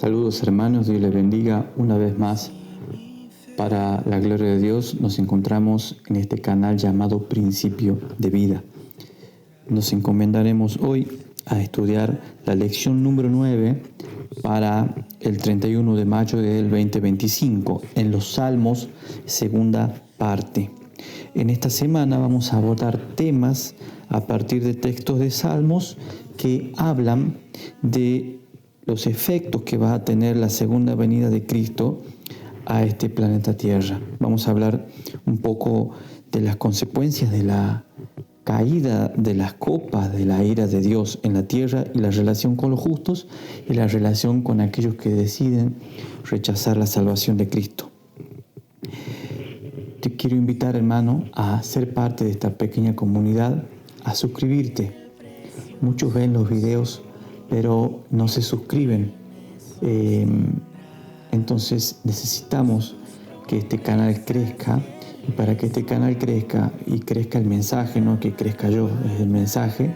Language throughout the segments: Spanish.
Saludos hermanos, Dios les bendiga una vez más. Para la gloria de Dios nos encontramos en este canal llamado Principio de Vida. Nos encomendaremos hoy a estudiar la lección número 9 para el 31 de mayo del 2025 en los Salmos, segunda parte. En esta semana vamos a abordar temas a partir de textos de Salmos que hablan de los efectos que va a tener la segunda venida de Cristo a este planeta Tierra. Vamos a hablar un poco de las consecuencias de la caída de las copas de la ira de Dios en la tierra y la relación con los justos y la relación con aquellos que deciden rechazar la salvación de Cristo. Te quiero invitar, hermano, a ser parte de esta pequeña comunidad, a suscribirte. Muchos ven los videos, pero no se suscriben. Entonces necesitamos que este canal crezca, y para que este canal crezca y crezca el mensaje, no que crezca yo, es el mensaje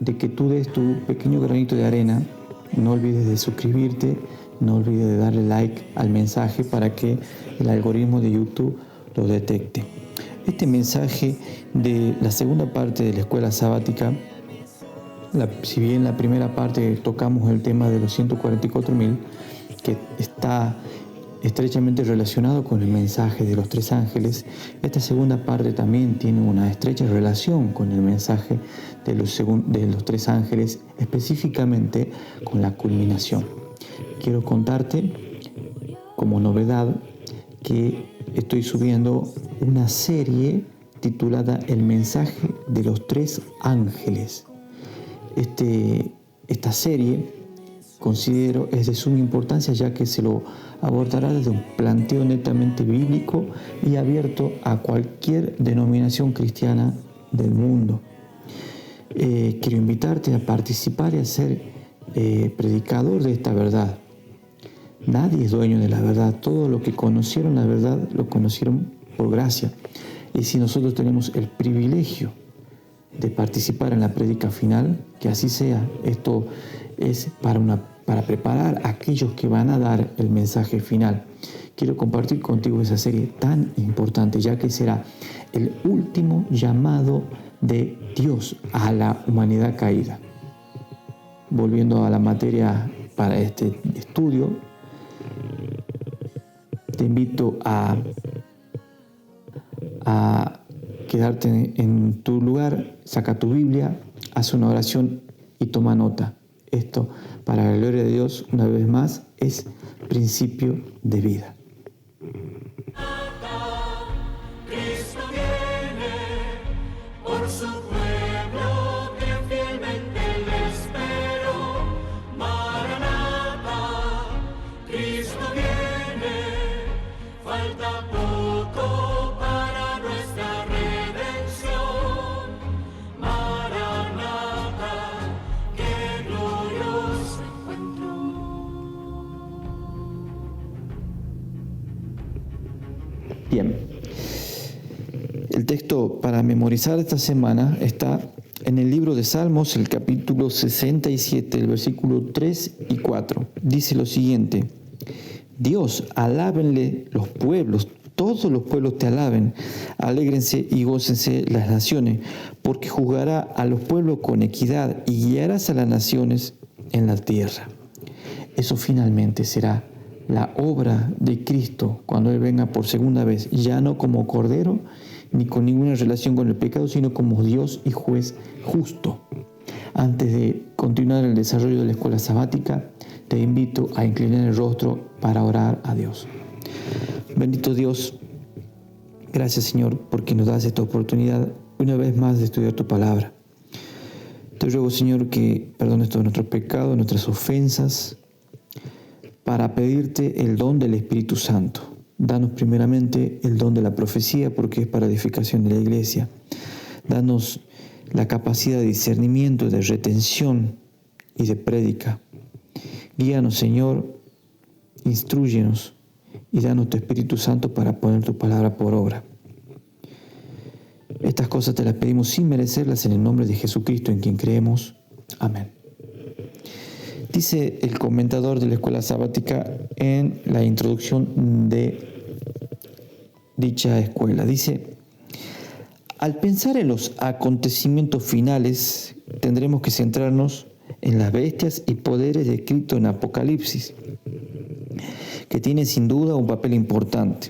de que tú des tu pequeño granito de arena. No olvides de suscribirte, no olvides de darle like al mensaje para que el algoritmo de YouTube lo detecte. Este mensaje de la segunda parte de la escuela sabática, si bien la primera parte tocamos el tema de los 144.000, que está estrechamente relacionado con el mensaje de los tres ángeles, esta segunda parte también tiene una estrecha relación con el mensaje de los tres ángeles, específicamente con la culminación. Quiero contarte como novedad que estoy subiendo una serie titulada El mensaje de los tres ángeles. Esta serie considero es de suma importancia, ya que se lo abordará desde un planteo netamente bíblico y abierto a cualquier denominación cristiana del mundo. Quiero invitarte a participar y a ser predicador de esta verdad. Nadie es dueño de la verdad. Todo lo que conocieron la verdad lo conocieron por gracia. Y si nosotros tenemos el privilegio de participar en la prédica final, que así sea. Esto es para preparar a aquellos que van a dar el mensaje final. Quiero compartir contigo esa serie tan importante, ya que será el último llamado de Dios a la humanidad caída. Volviendo a la materia para este estudio, te invito a quedarte en tu lugar, saca tu Biblia, haz una oración y toma nota. Esto, para la gloria de Dios, una vez más, es principio de vida. Cristo viene por su pueblo que fielmente le esperó. Maranata, Cristo viene, falta poco para nuestra redención. Maranata, qué glorioso encuentro. Bien, el texto para memorizar esta semana está en el libro de Salmos, el capítulo 67, el versículo 3 y 4. Dice lo siguiente: Dios, alábenle los pueblos, todos los pueblos te alaben, alégrense y gócense las naciones, porque juzgará a los pueblos con equidad y guiarás a las naciones en la tierra. Eso finalmente será la obra de Cristo cuando Él venga por segunda vez, ya no como Cordero ni con ninguna relación con el pecado, sino como Dios y juez justo. Antes de continuar el desarrollo de la escuela sabática, te invito a inclinar el rostro para orar a Dios. Bendito Dios, gracias Señor porque nos das esta oportunidad una vez más de estudiar tu palabra. Te ruego Señor que perdones todos nuestros pecados, nuestras ofensas, para pedirte el don del Espíritu Santo. Danos primeramente el don de la profecía, porque es para edificación de la iglesia. Danos la capacidad de discernimiento, de retención y de prédica. Guíanos, Señor, instrúyenos y danos tu Espíritu Santo para poner tu palabra por obra. Estas cosas te las pedimos sin merecerlas, en el nombre de Jesucristo, en quien creemos. Amén. Dice el comentador de la escuela sabática en la introducción de dicha escuela. Dice: al pensar en los acontecimientos finales, tendremos que centrarnos en las bestias y poderes descritos en Apocalipsis, que tienen sin duda un papel importante.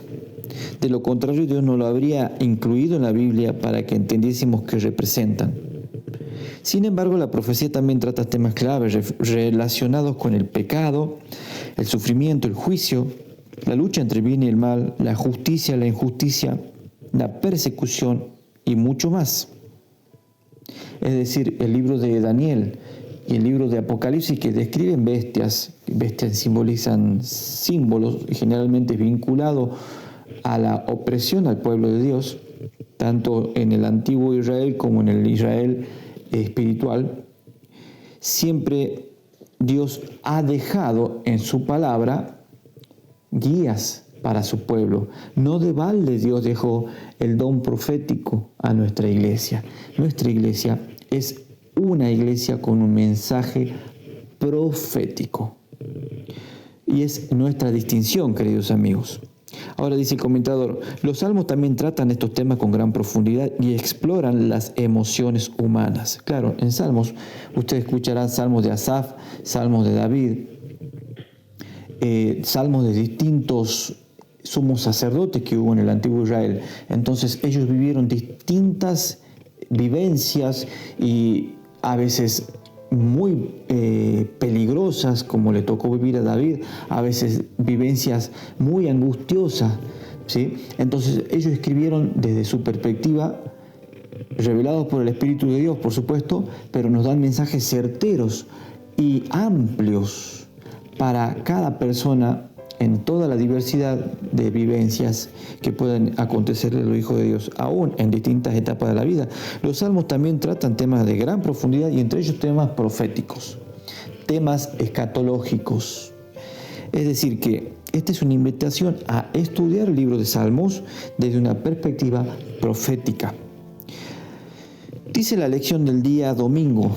De lo contrario, Dios no lo habría incluido en la Biblia para que entendiésemos qué representan. Sin embargo, la profecía también trata temas claves relacionados con el pecado, el sufrimiento, el juicio, la lucha entre el bien y el mal, la justicia, la injusticia, la persecución y mucho más. Es decir, el libro de Daniel y el libro de Apocalipsis, que describen bestias simbolizan símbolos, generalmente vinculados a la opresión al pueblo de Dios, tanto en el antiguo Israel como en el Israel espiritual. Siempre Dios ha dejado en su palabra guías para su pueblo. No de balde Dios dejó el don profético a nuestra iglesia. Nuestra iglesia es una iglesia con un mensaje profético. Y es nuestra distinción, queridos amigos. Ahora dice el comentador: los salmos también tratan estos temas con gran profundidad y exploran las emociones humanas. Claro, en salmos, ustedes escucharán salmos de Asaf, salmos de David, salmos de distintos sumos sacerdotes que hubo en el antiguo Israel. Entonces ellos vivieron distintas vivencias y a veces muy peligrosas, como le tocó vivir a David, a veces vivencias muy angustiosas, ¿sí? Entonces ellos escribieron desde su perspectiva, revelados por el Espíritu de Dios, por supuesto, pero nos dan mensajes certeros y amplios para cada persona en toda la diversidad de vivencias que pueden acontecerle a los hijos de Dios, aún en distintas etapas de la vida. Los salmos también tratan temas de gran profundidad y entre ellos temas proféticos, temas escatológicos. Es decir, que esta es una invitación a estudiar el libro de Salmos desde una perspectiva profética. Dice la lección del día domingo: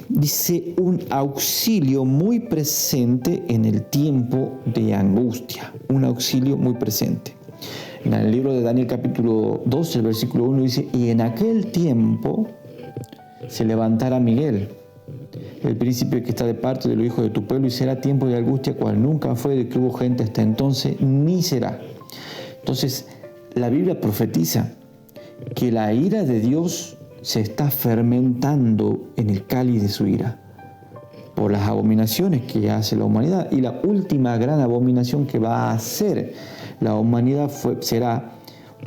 dice un auxilio muy presente en el tiempo de angustia. Un auxilio muy presente. En el libro de Daniel capítulo 12, el versículo 1 dice: y en aquel tiempo se levantará Miguel, el príncipe que está de parte de los hijos de tu pueblo, y será tiempo de angustia cual nunca fue de que hubo gente hasta entonces, ni será. Entonces, la Biblia profetiza que la ira de Dios se está fermentando en el cáliz de su ira por las abominaciones que hace la humanidad. Y la última gran abominación que va a hacer la humanidad será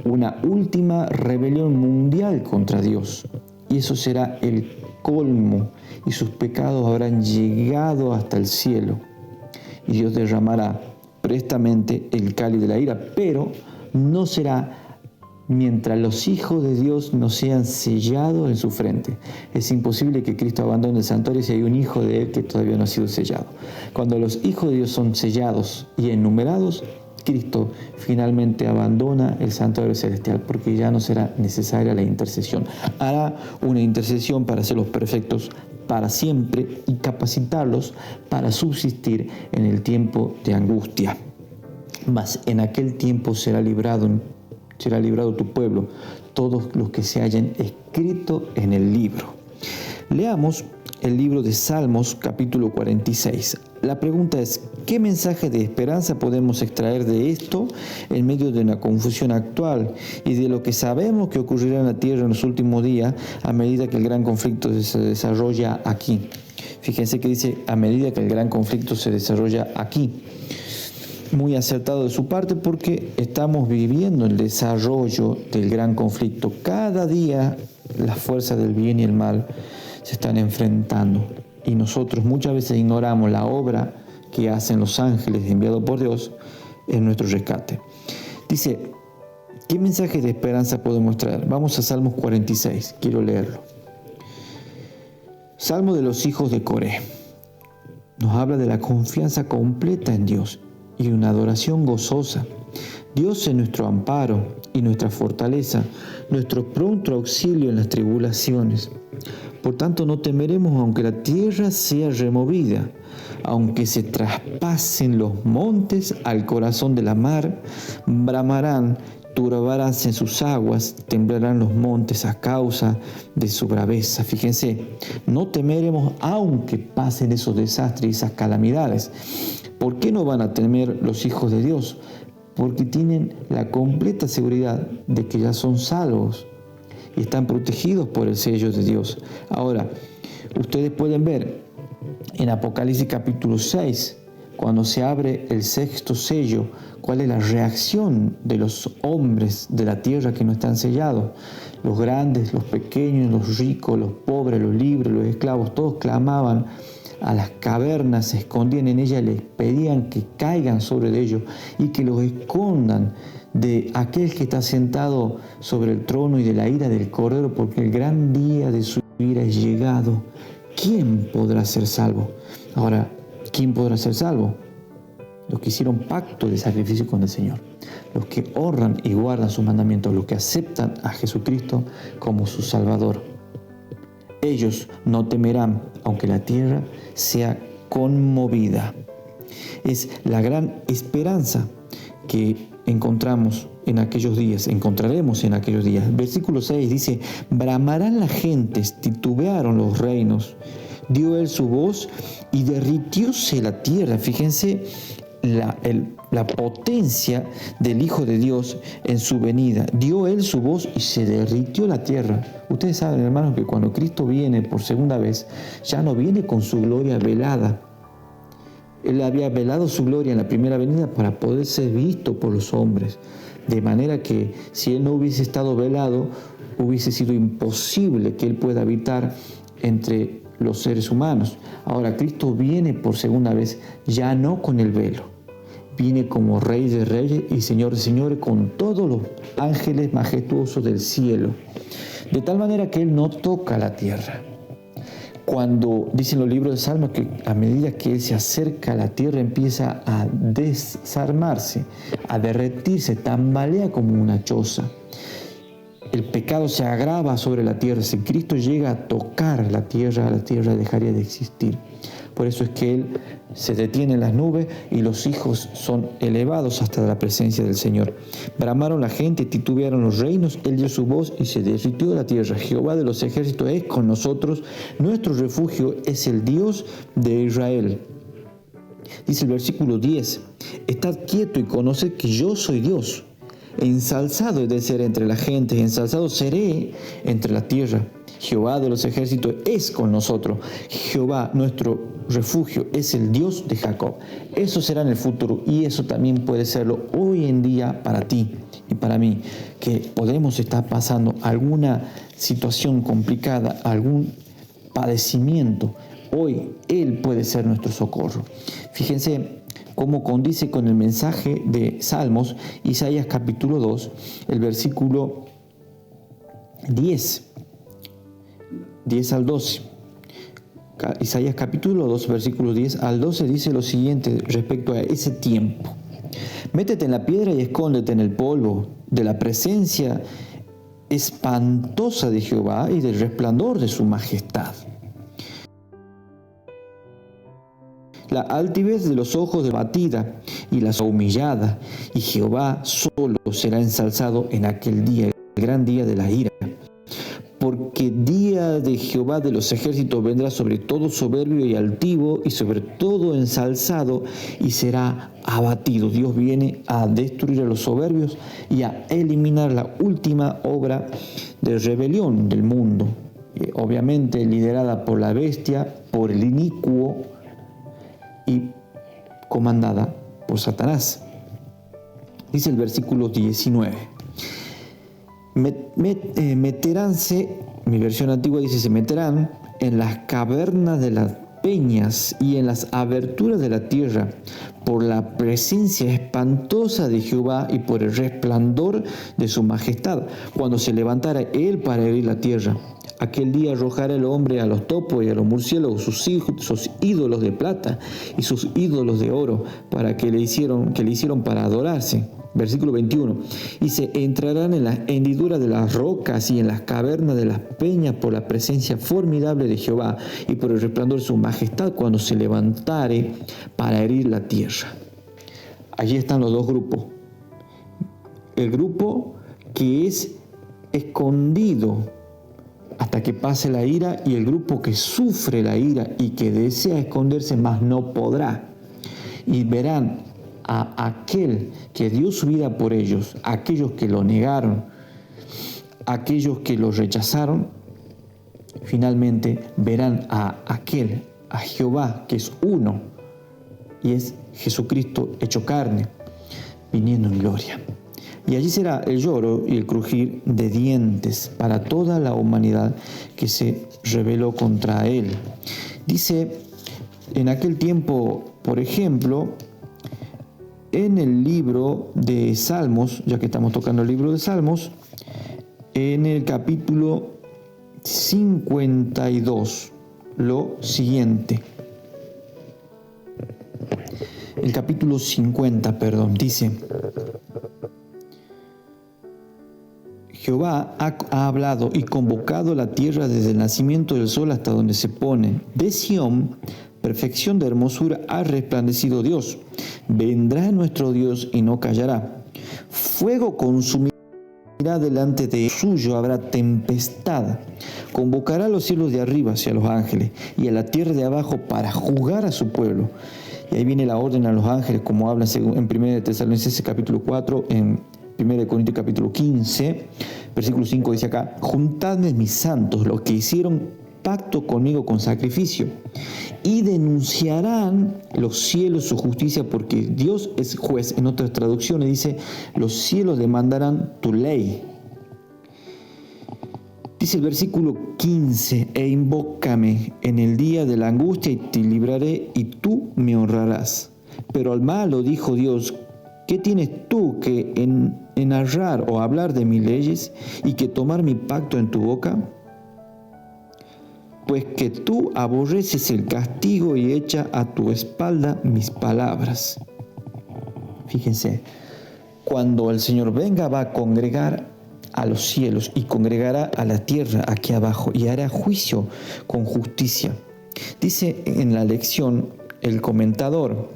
una última rebelión mundial contra Dios. Y eso será el colmo, y sus pecados habrán llegado hasta el cielo. Y Dios derramará prestamente el cáliz de la ira, pero no será mientras los hijos de Dios no sean sellados en su frente. Es imposible que Cristo abandone el santuario si hay un hijo de Él que todavía no ha sido sellado. Cuando los hijos de Dios son sellados y enumerados, Cristo finalmente abandona el santuario celestial, porque ya no será necesaria la intercesión. Hará una intercesión para hacerlos perfectos para siempre y capacitarlos para subsistir en el tiempo de angustia. Mas en aquel tiempo será librado tu pueblo, todos los que se hayan escrito en el libro. Leamos el libro de Salmos, capítulo 46. La pregunta es: ¿qué mensaje de esperanza podemos extraer de esto en medio de una confusión actual y de lo que sabemos que ocurrirá en la tierra en los últimos días a medida que el gran conflicto se desarrolla aquí? Fíjense que dice a medida que el gran conflicto se desarrolla aquí. Muy acertado de su parte, porque estamos viviendo el desarrollo del gran conflicto. Cada día las fuerzas del bien y el mal se están enfrentando, y nosotros muchas veces ignoramos la obra que hacen los ángeles enviados por Dios en nuestro rescate. Dice: ¿qué mensaje de esperanza podemos traer? Vamos a Salmos 46, quiero leerlo. Salmo de los hijos de Coré. Nos habla de la confianza completa en Dios y una adoración gozosa. Dios es nuestro amparo y nuestra fortaleza, nuestro pronto auxilio en las tribulaciones. Por tanto, no temeremos aunque la tierra sea removida, aunque se traspasen los montes al corazón de la mar, bramarán, turbaránse en sus aguas, temblarán los montes a causa de su braveza. Fíjense, no temeremos aunque pasen esos desastres y esas calamidades. ¿Por qué no van a temer los hijos de Dios? Porque tienen la completa seguridad de que ya son salvos y están protegidos por el sello de Dios. Ahora, ustedes pueden ver en Apocalipsis capítulo 6, cuando se abre el sexto sello, cuál es la reacción de los hombres de la tierra que no están sellados. Los grandes, los pequeños, los ricos, los pobres, los libres, los esclavos, todos clamaban a las cavernas, se escondían en ellas y les pedían que caigan sobre ellos y que los escondan de aquel que está sentado sobre el trono y de la ira del Cordero, porque el gran día de su ira es llegado. ¿Quién podrá ser salvo? Ahora, ¿quién podrá ser salvo? Los que hicieron pacto de sacrificio con el Señor, los que honran y guardan sus mandamientos, los que aceptan a Jesucristo como su Salvador. Ellos no temerán, aunque la tierra sea conmovida. Es la gran esperanza que encontraremos en aquellos días. Versículo 6 dice: bramarán las gentes, titubearon los reinos, dio él su voz y derritióse la tierra. Fíjense la potencia del Hijo de Dios en su venida. Dio él su voz y se derritió la tierra. Ustedes saben, hermanos, que cuando Cristo viene por segunda vez, ya no viene con su gloria velada. Él había velado su gloria en la primera venida para poder ser visto por los hombres. De manera que si Él no hubiese estado velado, hubiese sido imposible que Él pueda habitar entre los seres humanos. Ahora Cristo viene por segunda vez, ya no con el velo. Viene como Rey de Reyes y Señor de Señores, con todos los ángeles majestuosos del cielo. De tal manera que Él no toca la tierra. Cuando dicen los libros de Salmos que a medida que Él se acerca a la tierra empieza a desarmarse, a derretirse, tambalea como una choza. El pecado se agrava sobre la tierra. Si Cristo llega a tocar la tierra dejaría de existir. Por eso es que Él se detiene en las nubes y los hijos son elevados hasta la presencia del Señor. Bramaron la gente, titubearon los reinos, Él dio su voz y se derritió la tierra. Jehová de los ejércitos es con nosotros, nuestro refugio es el Dios de Israel. Dice el versículo 10, estad quieto y conoced que yo soy Dios. Ensalzado he de ser entre las gentes, ensalzado seré entre la tierra. Jehová de los ejércitos es con nosotros. Jehová, nuestro refugio, es el Dios de Jacob. Eso será en el futuro y eso también puede serlo hoy en día para ti y para mí, que podemos estar pasando alguna situación complicada, algún padecimiento. Hoy Él puede ser nuestro socorro. Fíjense cómo condice con el mensaje de Salmos, Isaías capítulo 2, el versículo 10 al 12. Isaías capítulo 2, versículo 10 al 12 dice lo siguiente respecto a ese tiempo. Métete en la piedra y escóndete en el polvo de la presencia espantosa de Jehová y del resplandor de su majestad. La altivez de los ojos de batida y la humillada, y Jehová solo será ensalzado en aquel día, el gran día de la ira. Porque día de Jehová de los ejércitos vendrá sobre todo soberbio y altivo y sobre todo ensalzado y será abatido. Dios viene a destruir a los soberbios y a eliminar la última obra de rebelión del mundo, obviamente liderada por la bestia, por el inicuo y comandada por Satanás. Dice el versículo 19. Meteránse, mi versión antigua dice, se meterán en las cavernas de las peñas y en las aberturas de la tierra, por la presencia espantosa de Jehová y por el resplandor de su majestad, cuando se levantara Él para herir la tierra. Aquel día arrojará el hombre a los topos y a los murciélagos sus ídolos de plata y sus ídolos de oro que le hicieron para adorarse. Versículo 21. Y se entrarán en las hendiduras de las rocas y en las cavernas de las peñas por la presencia formidable de Jehová y por el resplandor de su majestad cuando se levantare para herir la tierra. Allí están los dos grupos. El grupo que es escondido hasta que pase la ira y el grupo que sufre la ira y que desea esconderse mas no podrá. Y verán a aquel que dio su vida por ellos, aquellos que lo negaron, aquellos que lo rechazaron, finalmente verán a Jehová, que es uno, y es Jesucristo hecho carne, viniendo en gloria. Y allí será el lloro y el crujir de dientes para toda la humanidad que se rebeló contra él. Dice, en aquel tiempo, por ejemplo, en el libro de Salmos, ya que estamos tocando el libro de Salmos, en el capítulo 52, lo siguiente. El capítulo 50, dice: Jehová ha hablado y convocado la tierra desde el nacimiento del sol hasta donde se pone. De Sión, perfección de hermosura, ha resplandecido Dios. Vendrá nuestro Dios y no callará. Fuego consumirá delante de suyo, habrá tempestad. Convocará a los cielos de arriba hacia los ángeles y a la tierra de abajo para juzgar a su pueblo. Y ahí viene la orden a los ángeles, como habla en 1 Tesalonicenses capítulo 4, en 1 Corintios capítulo 15, versículo 5 dice acá: juntadme mis santos, los que hicieron pacto conmigo con sacrificio, y denunciarán los cielos su justicia, porque Dios es juez. En otras traducciones dice: los cielos demandarán tu ley. Dice el versículo 15: e invócame en el día de la angustia y te libraré y tú me honrarás. Pero al malo dijo Dios: ¿qué tienes tú que enarrar o hablar de mis leyes y que tomar mi pacto en tu boca? Pues que tú aborreces el castigo y echa a tu espalda mis palabras. Fíjense, cuando el Señor venga, va a congregar a los cielos y congregará a la tierra aquí abajo y hará juicio con justicia. Dice en la lección el comentador: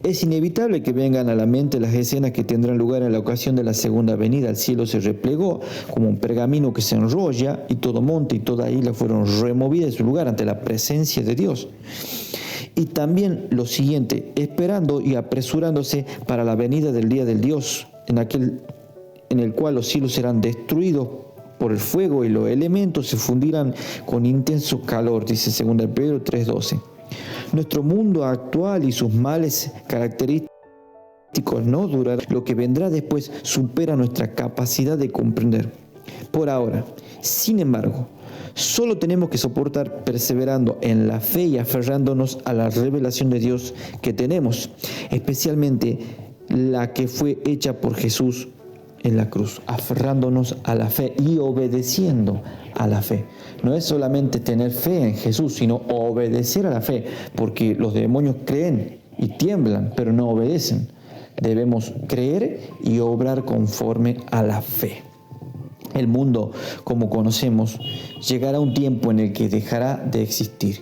es inevitable que vengan a la mente las escenas que tendrán lugar en la ocasión de la segunda venida. El cielo se replegó como un pergamino que se enrolla, y todo monte y toda isla fueron removidas de su lugar ante la presencia de Dios. Y también lo siguiente: esperando y apresurándose para la venida del día del Dios, en el cual los cielos serán destruidos por el fuego y los elementos se fundirán con intenso calor, dice 2 Pedro 3:12. Nuestro mundo actual y sus males característicos no durarán. Lo que vendrá después supera nuestra capacidad de comprender. Por ahora, sin embargo, solo tenemos que soportar perseverando en la fe y aferrándonos a la revelación de Dios que tenemos, especialmente la que fue hecha por Jesús en la cruz, aferrándonos a la fe y obedeciendo a la fe. No es solamente tener fe en Jesús, sino obedecer a la fe, porque los demonios creen y tiemblan, pero no obedecen. Debemos creer y obrar conforme a la fe. El mundo, como conocemos, llegará un tiempo en el que dejará de existir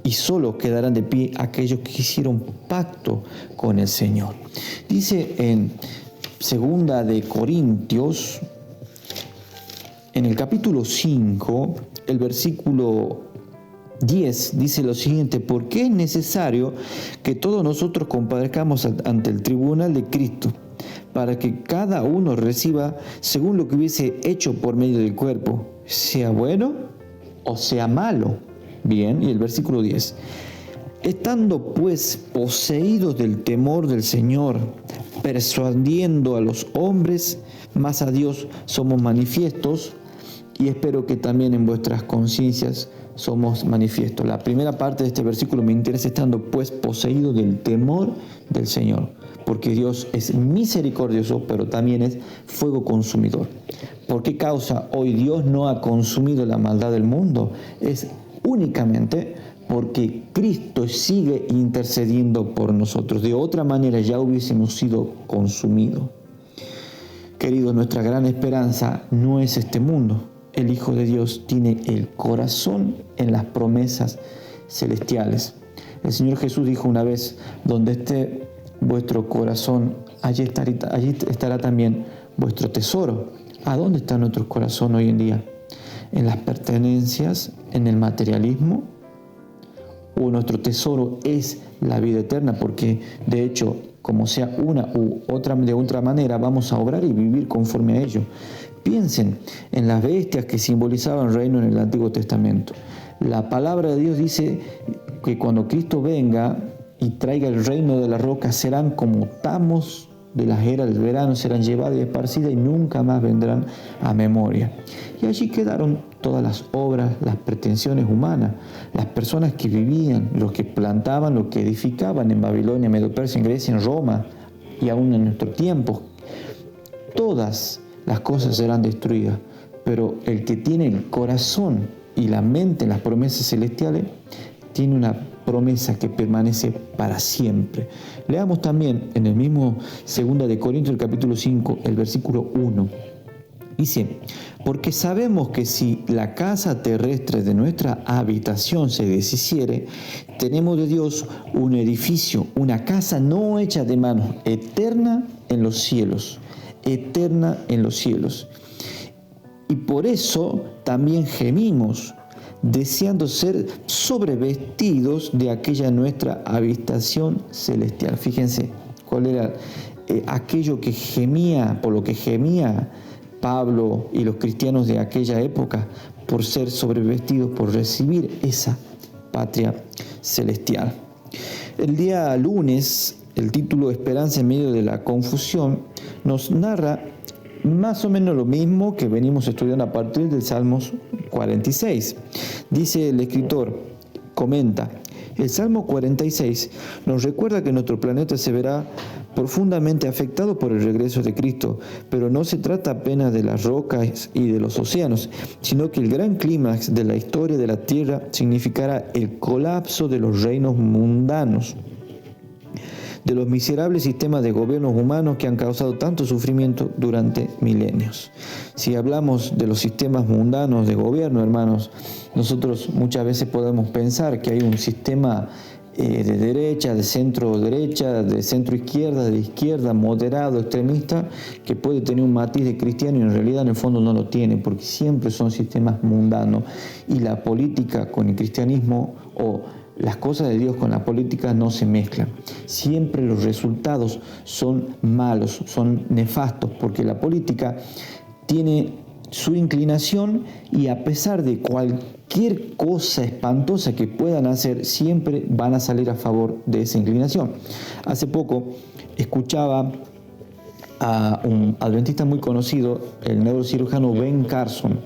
y solo quedarán de pie aquellos que hicieron pacto con el Señor. Dice en 2 de Corintios, en el capítulo 5, el versículo 10, dice lo siguiente: porque es necesario que todos nosotros comparezcamos ante el tribunal de Cristo, para que cada uno reciba según lo que hubiese hecho por medio del cuerpo, sea bueno o sea malo. Bien, y el versículo 10: estando pues poseídos del temor del Señor, persuadiendo a los hombres, mas a Dios somos manifiestos, y espero que también en vuestras conciencias somos manifiestos. La primera parte de este versículo me interesa: estando pues poseídos del temor del Señor, porque Dios es misericordioso, pero también es fuego consumidor. ¿Por qué causa hoy Dios no ha consumido la maldad del mundo? Es únicamente porque Cristo sigue intercediendo por nosotros. De otra manera ya hubiésemos sido consumidos. Queridos, nuestra gran esperanza no es este mundo. El Hijo de Dios tiene el corazón en las promesas celestiales. El Señor Jesús dijo una vez: donde esté vuestro corazón, allí estará también vuestro tesoro. ¿A dónde está nuestro corazón hoy en día? ¿En las pertenencias? ¿En el materialismo? ¿O nuestro tesoro es la vida eterna? Porque de hecho, como sea una u otra, de otra manera, vamos a obrar y vivir conforme a ello. Piensen en las bestias que simbolizaban el reino en el Antiguo Testamento. La palabra de Dios dice que cuando Cristo venga y traiga el reino de la roca, serán como tamos de las eras del verano, serán llevadas y esparcidas y nunca más vendrán a memoria. Y allí quedaron todas las obras, las pretensiones humanas, las personas que vivían, los que plantaban, los que edificaban en Babilonia, Medo-Persia, en Grecia, en Roma y aún en nuestro tiempo. Todas las cosas serán destruidas, pero el que tiene el corazón y la mente en las promesas celestiales tiene una promesa que permanece para siempre. Leamos también en el mismo 2 de Corintios, el capítulo 5, el versículo 1. Dice: porque sabemos que si la casa terrestre de nuestra habitación se deshiciere, tenemos de Dios un edificio, una casa no hecha de manos, eterna en los cielos. Eterna en los cielos. Y por eso también gemimos, deseando ser sobrevestidos de aquella nuestra habitación celestial. Fíjense cuál era aquello que gemía, por lo que gemía Pablo y los cristianos de aquella época, por ser sobrevestidos, por recibir esa patria celestial. El día lunes, el título Esperanza en medio de la confusión nos narra más o menos lo mismo que venimos estudiando a partir del Salmos 46. Dice el escritor, comenta: el Salmo 46 nos recuerda que nuestro planeta se verá profundamente afectado por el regreso de Cristo, pero no se trata apenas de las rocas y de los océanos, sino que el gran clímax de la historia de la Tierra significará el colapso de los reinos mundanos, de los miserables sistemas de gobiernos humanos que han causado tanto sufrimiento durante milenios. Si hablamos de los sistemas mundanos de gobierno, hermanos, nosotros muchas veces podemos pensar que hay un sistema de derecha, de centro derecha, de centro izquierda, de izquierda, moderado, extremista, que puede tener un matiz de cristiano y en realidad en el fondo no lo tiene, porque siempre son sistemas mundanos y la política con el cristianismo o las cosas de Dios con la política no se mezclan. Siempre los resultados son malos, son nefastos, porque la política tiene su inclinación y a pesar de cualquier cosa espantosa que puedan hacer, siempre van a salir a favor de esa inclinación. Hace poco escuchaba a un adventista muy conocido, el neurocirujano Ben Carson,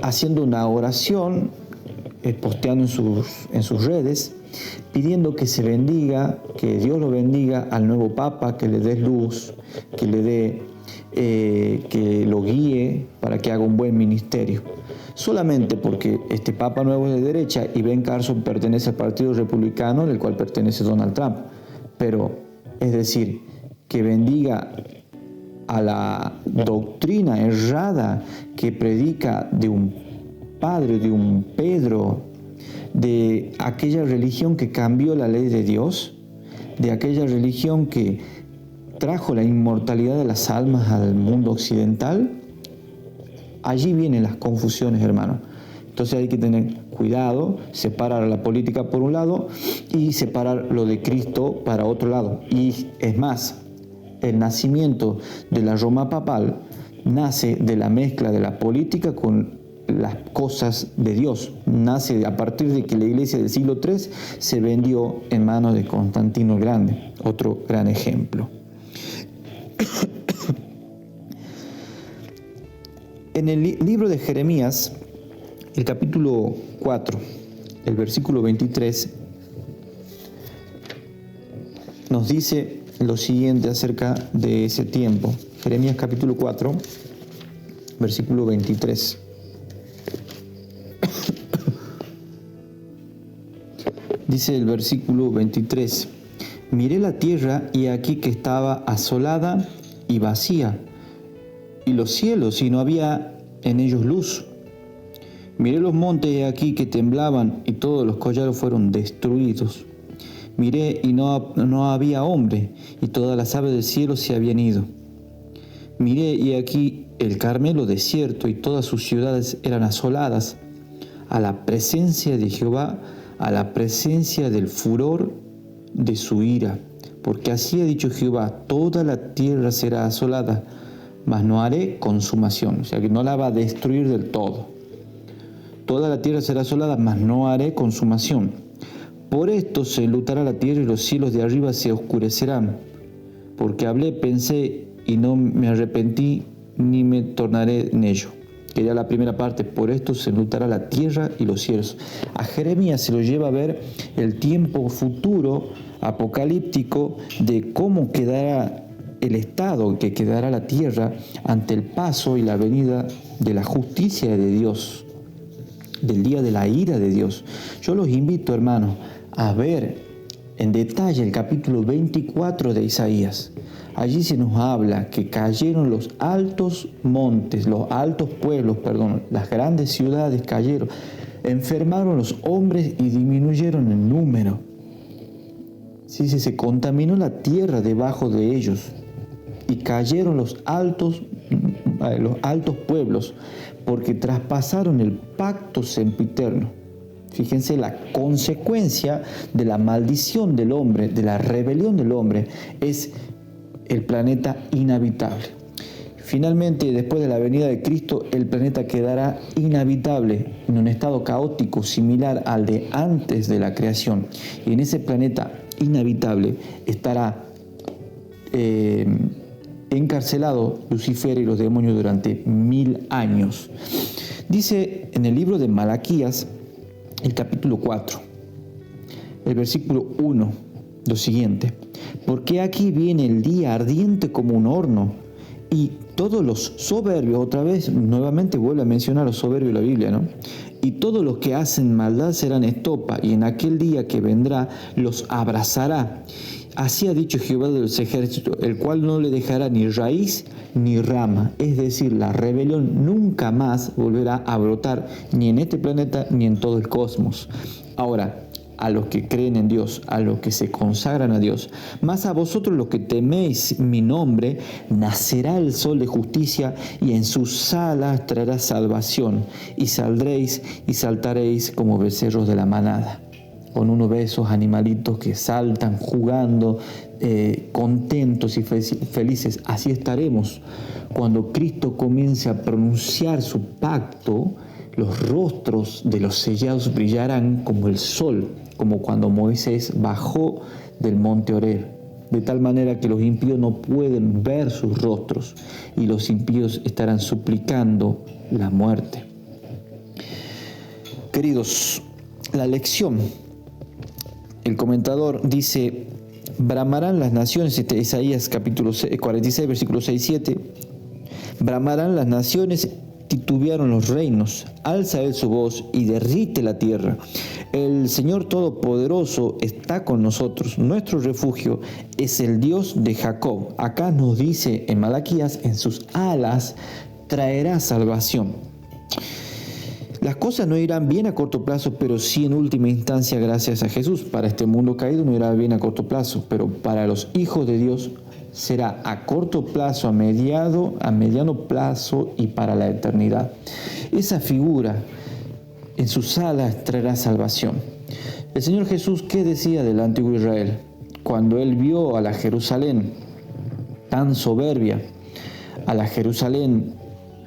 haciendo una oración, posteando en sus redes, pidiendo que se bendiga, que Dios lo bendiga al nuevo Papa, que le dé luz, que le dé, que lo guíe para que haga un buen ministerio. Solamente porque este Papa nuevo es de derecha y Ben Carson pertenece al Partido Republicano, del cual pertenece Donald Trump. Pero, es decir, que bendiga a la doctrina errada que predica de un Padre, de un Pedro, de aquella religión que cambió la ley de Dios, de aquella religión que trajo la inmortalidad de las almas al mundo occidental. Allí vienen las confusiones, hermano. Entonces hay que tener cuidado, separar la política por un lado y separar lo de Cristo para otro lado. Y es más, el nacimiento de la Roma papal nace de la mezcla de la política con las cosas de Dios. Nace a partir de que la iglesia del siglo III se vendió en manos de Constantino el Grande, otro gran ejemplo. En el libro de Jeremías, el capítulo 4, el versículo 23, nos dice lo siguiente acerca de ese tiempo. Jeremías capítulo 4, versículo 23. Dice el versículo 23: miré la tierra y aquí que estaba asolada y vacía, y los cielos y no había en ellos luz. Miré los montes y aquí que temblaban y todos los collados fueron destruidos. Miré y no había hombre y todas las aves del cielo se habían ido. Miré y aquí el Carmelo desierto y todas sus ciudades eran asoladas a la presencia de Jehová, a la presencia del furor de su ira. Porque así ha dicho Jehová: toda la tierra será asolada, mas no haré consumación. O sea que no la va a destruir del todo. Toda la tierra será asolada, mas no haré consumación. Por esto se enlutará la tierra y los cielos de arriba se oscurecerán. Porque hablé, pensé y no me arrepentí, ni me tornaré en ello. Quería la primera parte: por esto se enlutará la tierra y los cielos. A Jeremías se lo lleva a ver el tiempo futuro apocalíptico de cómo quedará el estado, que quedará la tierra ante el paso y la venida de la justicia de Dios, del día de la ira de Dios. Yo los invito, hermanos, a ver en detalle el capítulo 24 de Isaías. Allí se nos habla que cayeron los altos montes, los altos pueblos, las grandes ciudades cayeron, enfermaron los hombres y disminuyeron en número. Sí, se contaminó la tierra debajo de ellos y cayeron los altos pueblos porque traspasaron el pacto sempiterno. Fíjense la consecuencia de la maldición del hombre, de la rebelión del hombre, es el planeta inhabitable. Finalmente, después de la venida de Cristo, el planeta quedará inhabitable, en un estado caótico similar al de antes de la creación. Y en ese planeta inhabitable estará encarcelado Lucifer y los demonios durante 1000 años. Dice en el libro de Malaquías, el capítulo 4, el versículo 1, lo siguiente: porque aquí viene el día ardiente como un horno, y todos los soberbios, otra vez, nuevamente vuelve a mencionar los soberbios de la Biblia, ¿no? Y todos los que hacen maldad serán estopa, y en aquel día que vendrá los abrazará. Así ha dicho Jehová de los ejércitos, el cual no le dejará ni raíz ni rama. Es decir, la rebelión nunca más volverá a brotar, ni en este planeta ni en todo el cosmos. Ahora, a los que creen en Dios, a los que se consagran a Dios, más a vosotros los que teméis mi nombre, nacerá el sol de justicia, y en sus alas traerá salvación, y saldréis y saltaréis como becerros de la manada. Cuando uno ve esos animalitos que saltan, jugando, contentos y felices, así estaremos. Cuando Cristo comience a pronunciar su pacto, los rostros de los sellados brillarán como el sol, como cuando Moisés bajó del monte Horeb, de tal manera que los impíos no pueden ver sus rostros y los impíos estarán suplicando la muerte. Queridos, la lección, el comentador dice: bramarán las naciones, Isaías capítulo 46, versículo 6-7, bramarán las naciones, titubearon los reinos, alza él su voz y derrite la tierra. El Señor Todopoderoso está con nosotros, nuestro refugio es el Dios de Jacob. Acá nos dice en Malaquías: en sus alas traerá salvación. Las cosas no irán bien a corto plazo, pero sí en última instancia gracias a Jesús. Para este mundo caído no irá bien a corto plazo, pero para los hijos de Dios será a corto plazo, a mediano plazo y para la eternidad. Esa figura, en sus alas traerá salvación. El Señor Jesús, ¿qué decía del antiguo Israel? Cuando Él vio a la Jerusalén tan soberbia, a la Jerusalén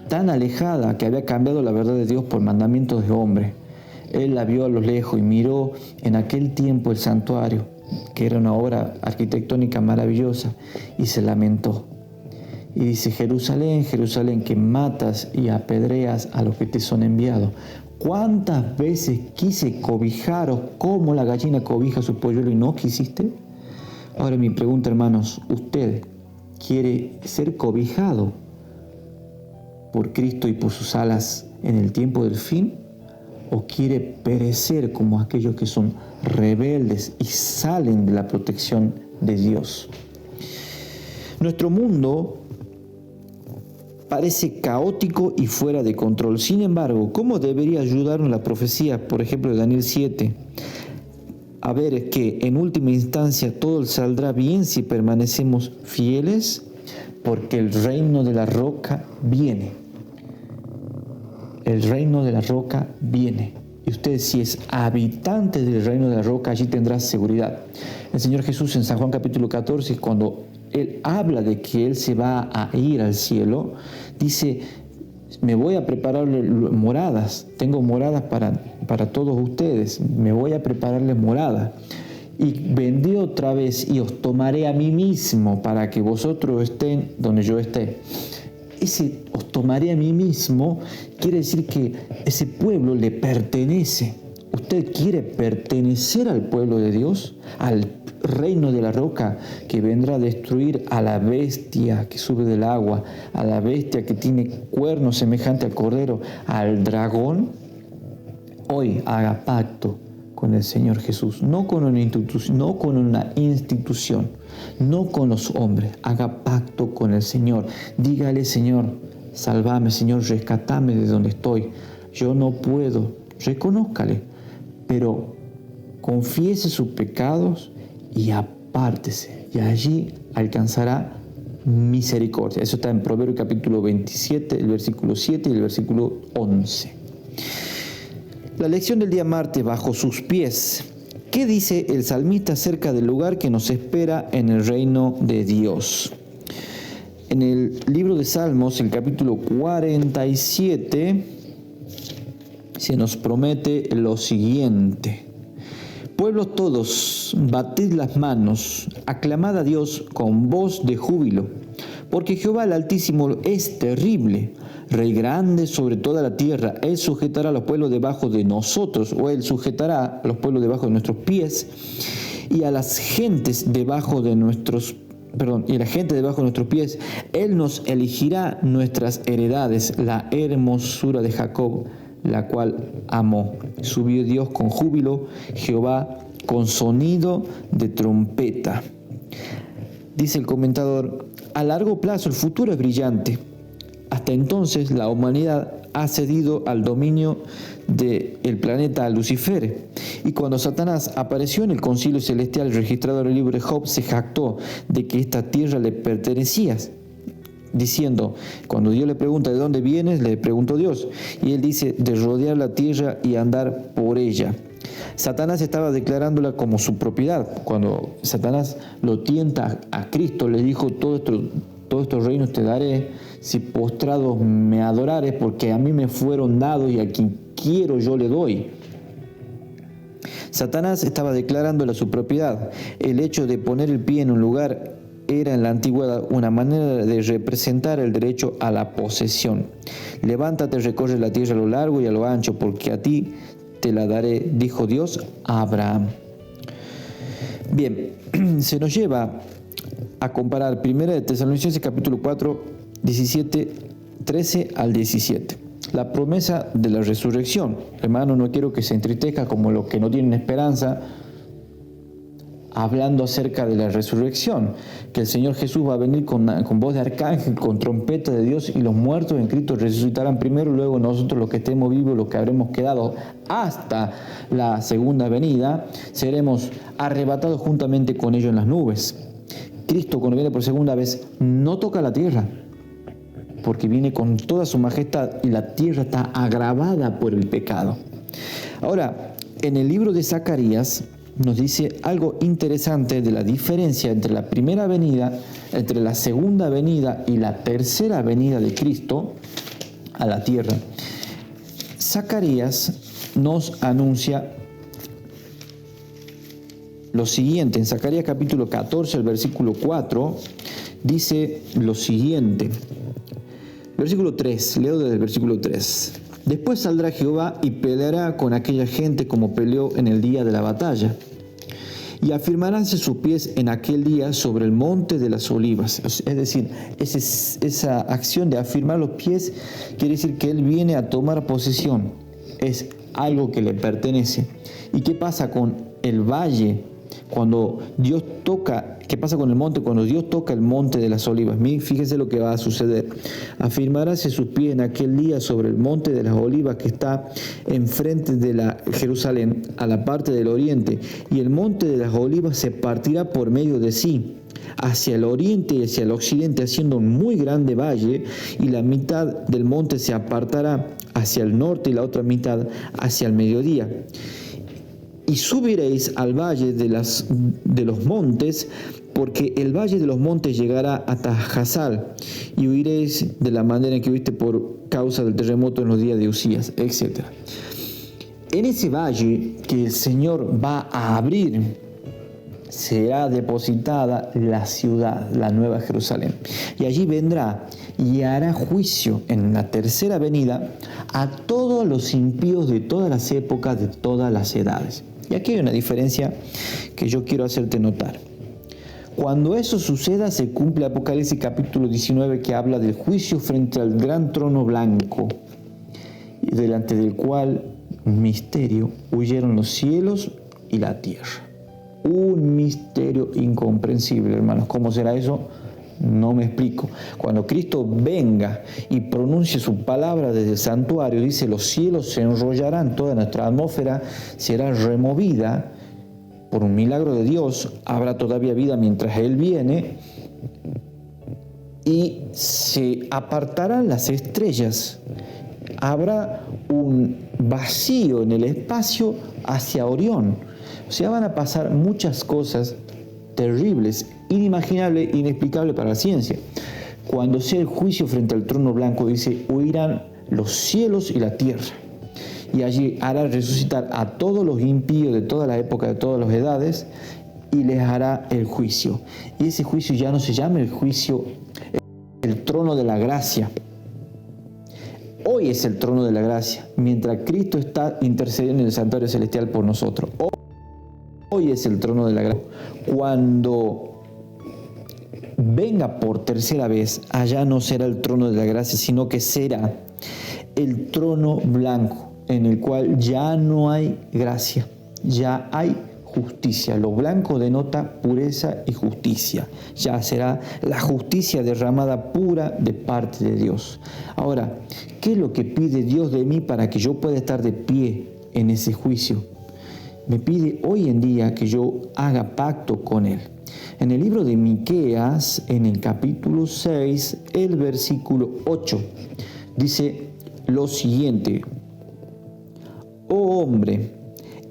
tan alejada que había cambiado la verdad de Dios por mandamientos de hombre, Él la vio a lo lejos y miró en aquel tiempo el santuario, que era una obra arquitectónica maravillosa, y se lamentó. Y dice: Jerusalén, Jerusalén, que matas y apedreas a los que te son enviados. ¿Cuántas veces quise cobijaros como la gallina cobija a su polluelo y no quisiste? Ahora mi pregunta, hermanos, ¿usted quiere ser cobijado por Cristo y por sus alas en el tiempo del fin? ¿O quiere perecer como aquellos que son rebeldes y salen de la protección de Dios? Nuestro mundo parece caótico y fuera de control. Sin embargo, ¿cómo debería ayudarnos la profecía, por ejemplo, de Daniel 7? A ver que en última instancia todo saldrá bien si permanecemos fieles, porque el reino de la roca viene. El reino de la roca viene. Y usted, si es habitante del reino de la roca, allí tendrá seguridad. El Señor Jesús en San Juan capítulo 14, cuando Él habla de que Él se va a ir al cielo, dice: me voy a prepararle moradas, tengo moradas para todos ustedes, me voy a prepararles moradas. Y vendré otra vez y os tomaré a mí mismo para que vosotros estén donde yo esté. Ese os tomaré a mí mismo quiere decir que ese pueblo le pertenece. ¿Usted quiere pertenecer al pueblo de Dios? ¿Al reino de la roca que vendrá a destruir a la bestia que sube del agua, a la bestia que tiene cuernos semejante al cordero, al dragón? Hoy haga pacto con el Señor Jesús, no con una institución, no con los hombres. Haga pacto con el Señor. Dígale: Señor, sálvame, Señor, rescatame de donde estoy. Yo no puedo. Reconózcale, pero confiese sus pecados y apártese, y allí alcanzará misericordia. Eso está en Proverbios capítulo 27, el versículo 7 y el versículo 11. La lección del día martes: bajo sus pies. ¿Qué dice el salmista acerca del lugar que nos espera en el reino de Dios? En el libro de Salmos, el capítulo 47, se nos promete lo siguiente: pueblos todos, batid las manos, aclamad a Dios con voz de júbilo, porque Jehová el Altísimo es terrible, Rey grande sobre toda la tierra. Él sujetará a los pueblos debajo de nosotros, o Él sujetará a los pueblos debajo de nuestros pies, y a las gentes debajo de nuestros pies. Él nos elegirá nuestras heredades, la hermosura de Jacob, la cual amó. Subió Dios con júbilo, Jehová con sonido de trompeta. Dice el comentador: a largo plazo el futuro es brillante. Hasta entonces la humanidad ha cedido al dominio del planeta Lucifer. Y cuando Satanás apareció en el concilio celestial registrado en el libro de Job, se jactó de que esta tierra le pertenecía, diciendo, cuando Dios le pregunta ¿de dónde vienes?, le preguntó Dios, y él dice: de rodear la tierra y andar por ella. Satanás estaba declarándola como su propiedad. Cuando Satanás lo tienta a Cristo, le dijo: todos estos reinos te daré si postrados me adorares, porque a mí me fueron dados y a quien quiero yo le doy. Satanás estaba declarándola su propiedad. El hecho de poner el pie en un lugar era en la antigüedad una manera de representar el derecho a la posesión. Levántate, recorre la tierra a lo largo y a lo ancho, porque a ti te la daré, dijo Dios a Abraham. Bien, se nos lleva a comparar 1 de Tesalonicenses capítulo 4, 13 al 17. La promesa de la resurrección. Hermano, no quiero que se entristezca como los que no tienen esperanza, hablando acerca de la resurrección, que el Señor Jesús va a venir con voz de arcángel, con trompeta de Dios, y los muertos en Cristo resucitarán primero, luego nosotros los que estemos vivos, los que habremos quedado hasta la segunda venida, seremos arrebatados juntamente con ellos en las nubes. Cristo, cuando viene por segunda vez, no toca la tierra, porque viene con toda su majestad y la tierra está agravada por el pecado. Ahora, en el libro de Zacarías nos dice algo interesante de la diferencia entre la primera venida, entre la segunda venida y la tercera venida de Cristo a la tierra. Zacarías nos anuncia lo siguiente. En Zacarías capítulo 14, el versículo 4, dice lo siguiente. Versículo 3, leo desde el versículo 3. Después saldrá Jehová y peleará con aquella gente como peleó en el día de la batalla. y afirmaránse sus pies en aquel día sobre el monte de las olivas. Es decir, esa acción de afirmar los pies quiere decir que Él viene a tomar posesión. Es algo que le pertenece. ¿Y qué pasa con el valle cuando Dios toca? ¿Qué pasa con el monte cuando Dios toca el monte de las olivas? Fíjense lo que va a suceder. Afirmaráse sus pies en aquel día sobre el monte de las olivas que está enfrente de la Jerusalén, a la parte del oriente, y el monte de las olivas se partirá por medio de sí, hacia el oriente y hacia el occidente, haciendo un muy grande valle, y la mitad del monte se apartará hacia el norte y la otra mitad hacia el mediodía. Y subiréis al valle de los montes, porque el valle de los montes llegará hasta Jazal, y huiréis de la manera en que huiste por causa del terremoto en los días de Usías, etc. En ese valle que el Señor va a abrir, será depositada la ciudad, la nueva Jerusalén. Y allí vendrá y hará juicio en la tercera venida a todos los impíos de todas las épocas, de todas las edades. Y aquí hay una diferencia que yo quiero hacerte notar. Cuando eso suceda, se cumple Apocalipsis capítulo 19, que habla del juicio frente al gran trono blanco, delante del cual, misterio, huyeron los cielos y la tierra. Un misterio incomprensible, hermanos. ¿Cómo será eso? No me explico. Cuando Cristo venga y pronuncie su palabra desde el santuario, dice: los cielos se enrollarán, toda nuestra atmósfera será removida. Por un milagro de Dios habrá todavía vida mientras Él viene, y se apartarán las estrellas. Habrá un vacío en el espacio hacia Orión. O sea, van a pasar muchas cosas terribles, inimaginables, inexplicables para la ciencia. Cuando sea el juicio frente al trono blanco, dice: huirán los cielos y la tierra. Y allí hará resucitar a todos los impíos de toda la época, de todas las edades, y les hará el juicio. Y ese juicio ya no se llama el juicio, el trono de la gracia. Hoy es el trono de la gracia, mientras Cristo está intercediendo en el santuario celestial por nosotros. Hoy es el trono de la gracia. Cuando venga por tercera vez, allá no será el trono de la gracia, sino que será el trono blanco, en el cual ya no hay gracia, ya hay justicia. Lo blanco denota pureza y justicia. Ya será la justicia derramada pura de parte de Dios. Ahora, ¿qué es lo que pide Dios de mí para que yo pueda estar de pie en ese juicio? Me pide hoy en día que yo haga pacto con Él. En el libro de Miqueas, en el capítulo 6, el versículo 8, dice lo siguiente: oh hombre,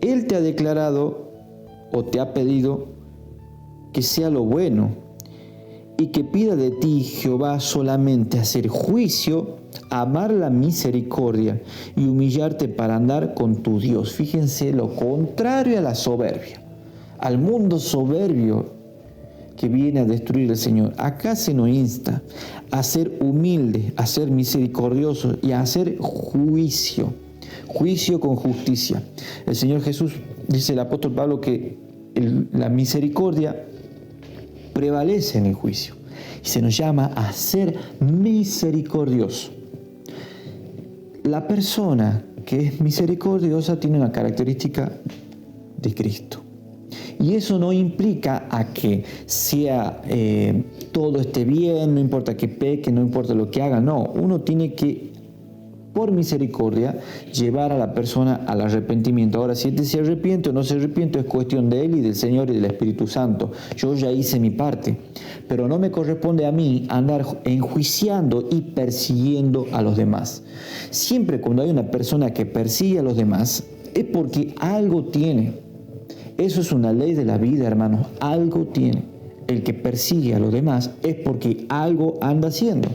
Él te ha declarado o te ha pedido que sea lo bueno, y que pida de ti, Jehová, solamente hacer juicio, amar la misericordia y humillarte para andar con tu Dios. Fíjense, lo contrario a la soberbia, al mundo soberbio que viene a destruir el Señor. Acá se nos insta a ser humilde, a ser misericordioso y a hacer juicio con justicia. El Señor Jesús, dice el apóstol Pablo, que la misericordia prevalece en el juicio, y se nos llama a ser misericordioso. La persona que es misericordiosa tiene una característica de Cristo. Y eso no implica a que sea todo esté bien, no importa que peque, no importa lo que haga. No, uno tiene que, por misericordia, llevar a la persona al arrepentimiento. Ahora, si se arrepiente o no se arrepiente, es cuestión de Él y del Señor y del Espíritu Santo. Yo ya hice mi parte, pero no me corresponde a mí andar enjuiciando y persiguiendo a los demás. Siempre cuando hay una persona que persigue a los demás, es porque algo tiene. Eso es una ley de la vida, hermanos. Algo tiene. El que persigue a los demás es porque algo anda haciendo.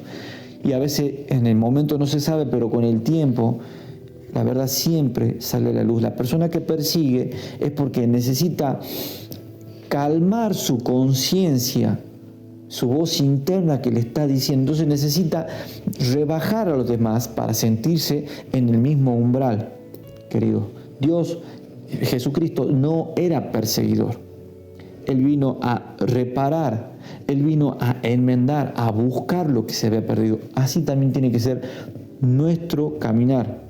Y a veces en el momento no se sabe, pero con el tiempo la verdad siempre sale a la luz. La persona que persigue es porque necesita calmar su conciencia, su voz interna que le está diciendo. Entonces necesita rebajar a los demás para sentirse en el mismo umbral. Querido, Jesucristo no era perseguidor. Él vino a reparar, Él vino a enmendar, a buscar lo que se había perdido. Así también tiene que ser nuestro caminar,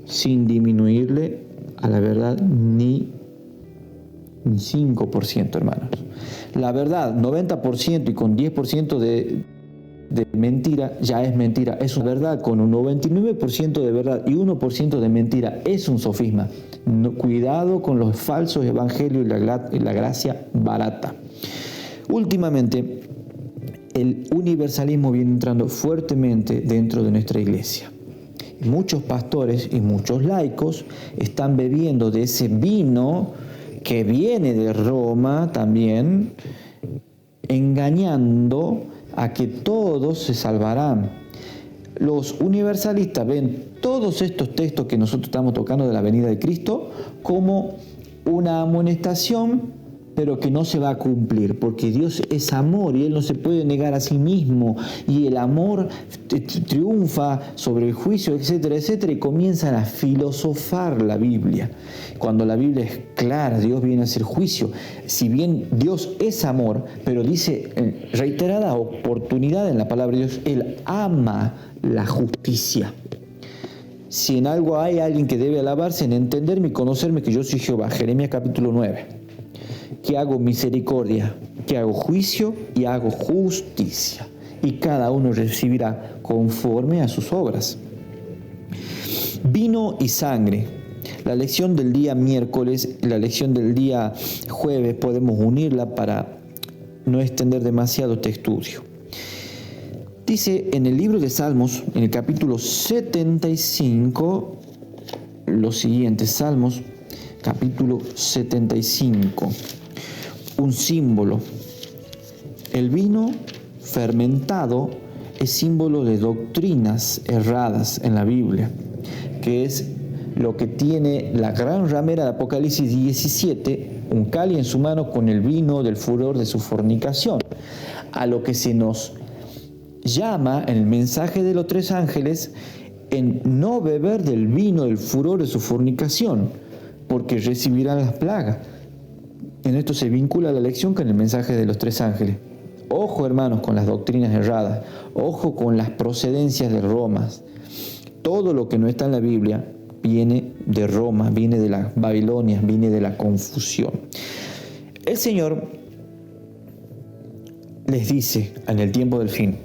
sin disminuirle a la verdad ni un 5%, hermanos. La verdad, 90% y con 10% de mentira, ya es mentira. Es una verdad con un 99% de verdad y 1% de mentira. Es un sofisma. No, cuidado con los falsos evangelios y la gracia barata. Últimamente, el universalismo viene entrando fuertemente dentro de nuestra iglesia. Muchos pastores y muchos laicos están bebiendo de ese vino que viene de Roma también, engañando a que todos se salvarán. Los universalistas ven todos estos textos que nosotros estamos tocando de la venida de Cristo como una amonestación, pero que no se va a cumplir, porque Dios es amor y Él no se puede negar a sí mismo, y el amor triunfa sobre el juicio, etcétera, etcétera, y comienzan a filosofar la Biblia. Cuando la Biblia es clara, Dios viene a hacer juicio. Si bien Dios es amor, pero dice en reiterada oportunidad en la palabra de Dios, Él ama la justicia. Si en algo hay alguien que debe alabarse, en entenderme y conocerme que yo soy Jehová, Jeremías capítulo 9. Que hago misericordia, que hago juicio y hago justicia. Y cada uno recibirá conforme a sus obras. Vino y sangre. La lección del día miércoles y la lección del día jueves podemos unirla para no extender demasiado este estudio. Dice en el libro de Salmos, en el capítulo 75, lo siguiente. Salmos, capítulo 75. Un símbolo. El vino fermentado es símbolo de doctrinas erradas en la Biblia, que es lo que tiene la gran ramera de Apocalipsis 17, un cáliz en su mano con el vino del furor de su fornicación, a lo que se nos llama en el mensaje de los 3 ángeles en no beber del vino del furor de su fornicación, porque recibirán las plagas. En esto se vincula la lección con el mensaje de los 3 ángeles. Ojo, hermanos, con las doctrinas erradas. Ojo con las procedencias de Roma. Todo lo que no está en la Biblia viene de Roma, viene de la Babilonia, viene de la confusión. El Señor les dice en el tiempo del fin,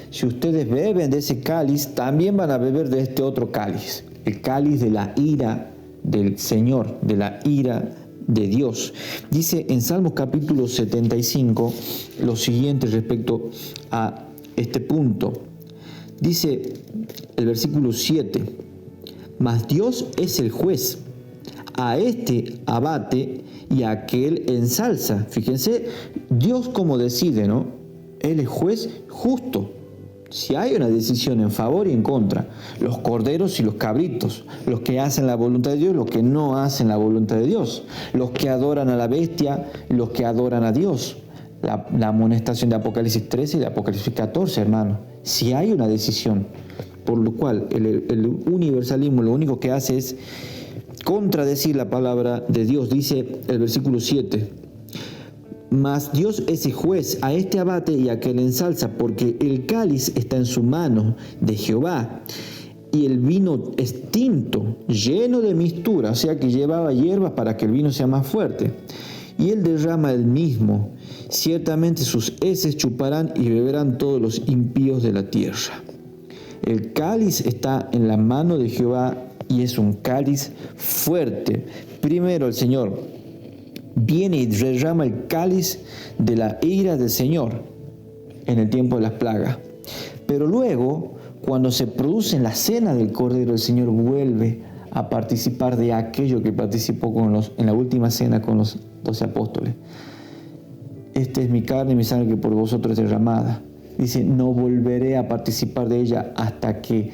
si ustedes beben de ese cáliz, también van a beber de este otro cáliz, el cáliz de la ira del Señor, de la ira de Dios. Dice en Salmos capítulo 75 lo siguiente respecto a este punto. Dice el versículo 7, mas Dios es el juez, a este abate y a aquel ensalza. Fíjense, Dios como decide, ¿no? Él es juez justo. Si hay una decisión en favor y en contra, los corderos y los cabritos, los que hacen la voluntad de Dios, los que no hacen la voluntad de Dios, los que adoran a la bestia, los que adoran a Dios. La amonestación de Apocalipsis 13 y de Apocalipsis 14, hermano. Si hay una decisión, por lo cual el universalismo lo único que hace es contradecir la palabra de Dios. Dice el versículo 7. Mas Dios es el juez, a este abate y a aquel ensalza, porque el cáliz está en su mano de Jehová, y el vino es tinto, lleno de mistura, o sea que llevaba hierbas para que el vino sea más fuerte. Y él derrama el mismo, ciertamente sus heces chuparán y beberán todos los impíos de la tierra. El cáliz está en la mano de Jehová y es un cáliz fuerte. Primero el Señor viene y derrama el cáliz de la ira del Señor en el tiempo de las plagas. Pero luego, cuando se produce la cena del Cordero, el Señor vuelve a participar de aquello que participó en la última cena con los 12 apóstoles. Esta es mi carne y mi sangre que por vosotros es derramada. Dice, no volveré a participar de ella hasta que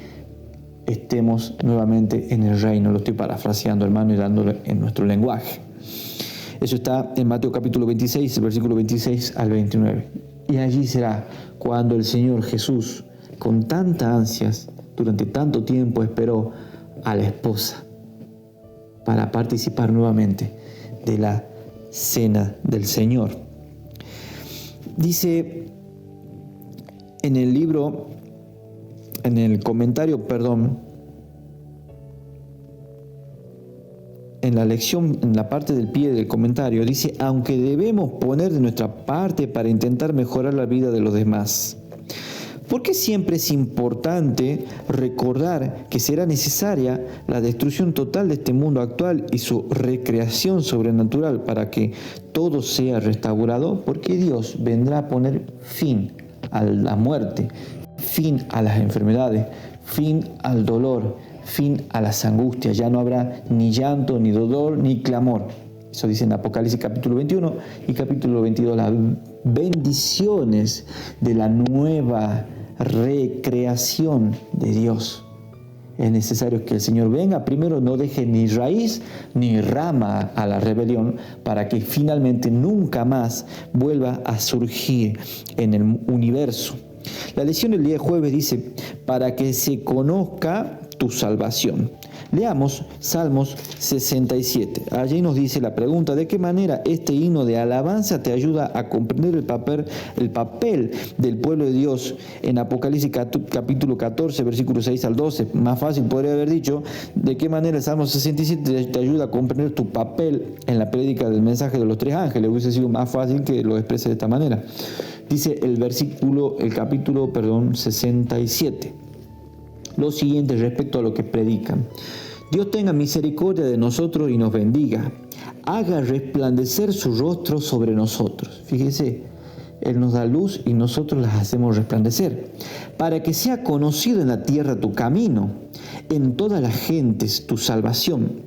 estemos nuevamente en el reino. Lo estoy parafraseando, hermano, y dándolo en nuestro lenguaje. Eso está en Mateo capítulo 26, el versículo 26 al 29. Y allí será cuando el Señor Jesús, con tantas ansias, durante tanto tiempo esperó a la esposa para participar nuevamente de la cena del Señor. Dice en el libro, en el comentario, en la lección, en la parte del pie del comentario, dice: aunque debemos poner de nuestra parte para intentar mejorar la vida de los demás. ¿Por qué siempre es importante recordar que será necesaria la destrucción total de este mundo actual y su recreación sobrenatural para que todo sea restaurado? Porque Dios vendrá a poner fin a la muerte, fin a las enfermedades, fin al dolor, fin a las angustias. Ya no habrá ni llanto, ni dolor, ni clamor. Eso dice en Apocalipsis capítulo 21 y capítulo 22, las bendiciones de la nueva recreación de Dios. Es necesario que el Señor venga, primero no deje ni raíz ni rama a la rebelión, para que finalmente nunca más vuelva a surgir en el universo. La lección del día jueves dice: para que se conozca tu salvación. Leamos Salmos 67. Allí nos dice la pregunta: ¿de qué manera este himno de alabanza te ayuda a comprender el papel del pueblo de Dios? En Apocalipsis capítulo 14, versículos 6 al 12. Más fácil podría haber dicho: ¿de qué manera el Salmo 67 te ayuda a comprender tu papel en la prédica del mensaje de los tres ángeles? Hubiese sido más fácil que lo exprese de esta manera. Dice el capítulo 67. Lo siguiente respecto a lo que predican: Dios tenga misericordia de nosotros y nos bendiga, haga resplandecer su rostro sobre nosotros. Fíjese, Él nos da luz y nosotros las hacemos resplandecer, para que sea conocido en la tierra tu camino, en todas las gentes tu salvación.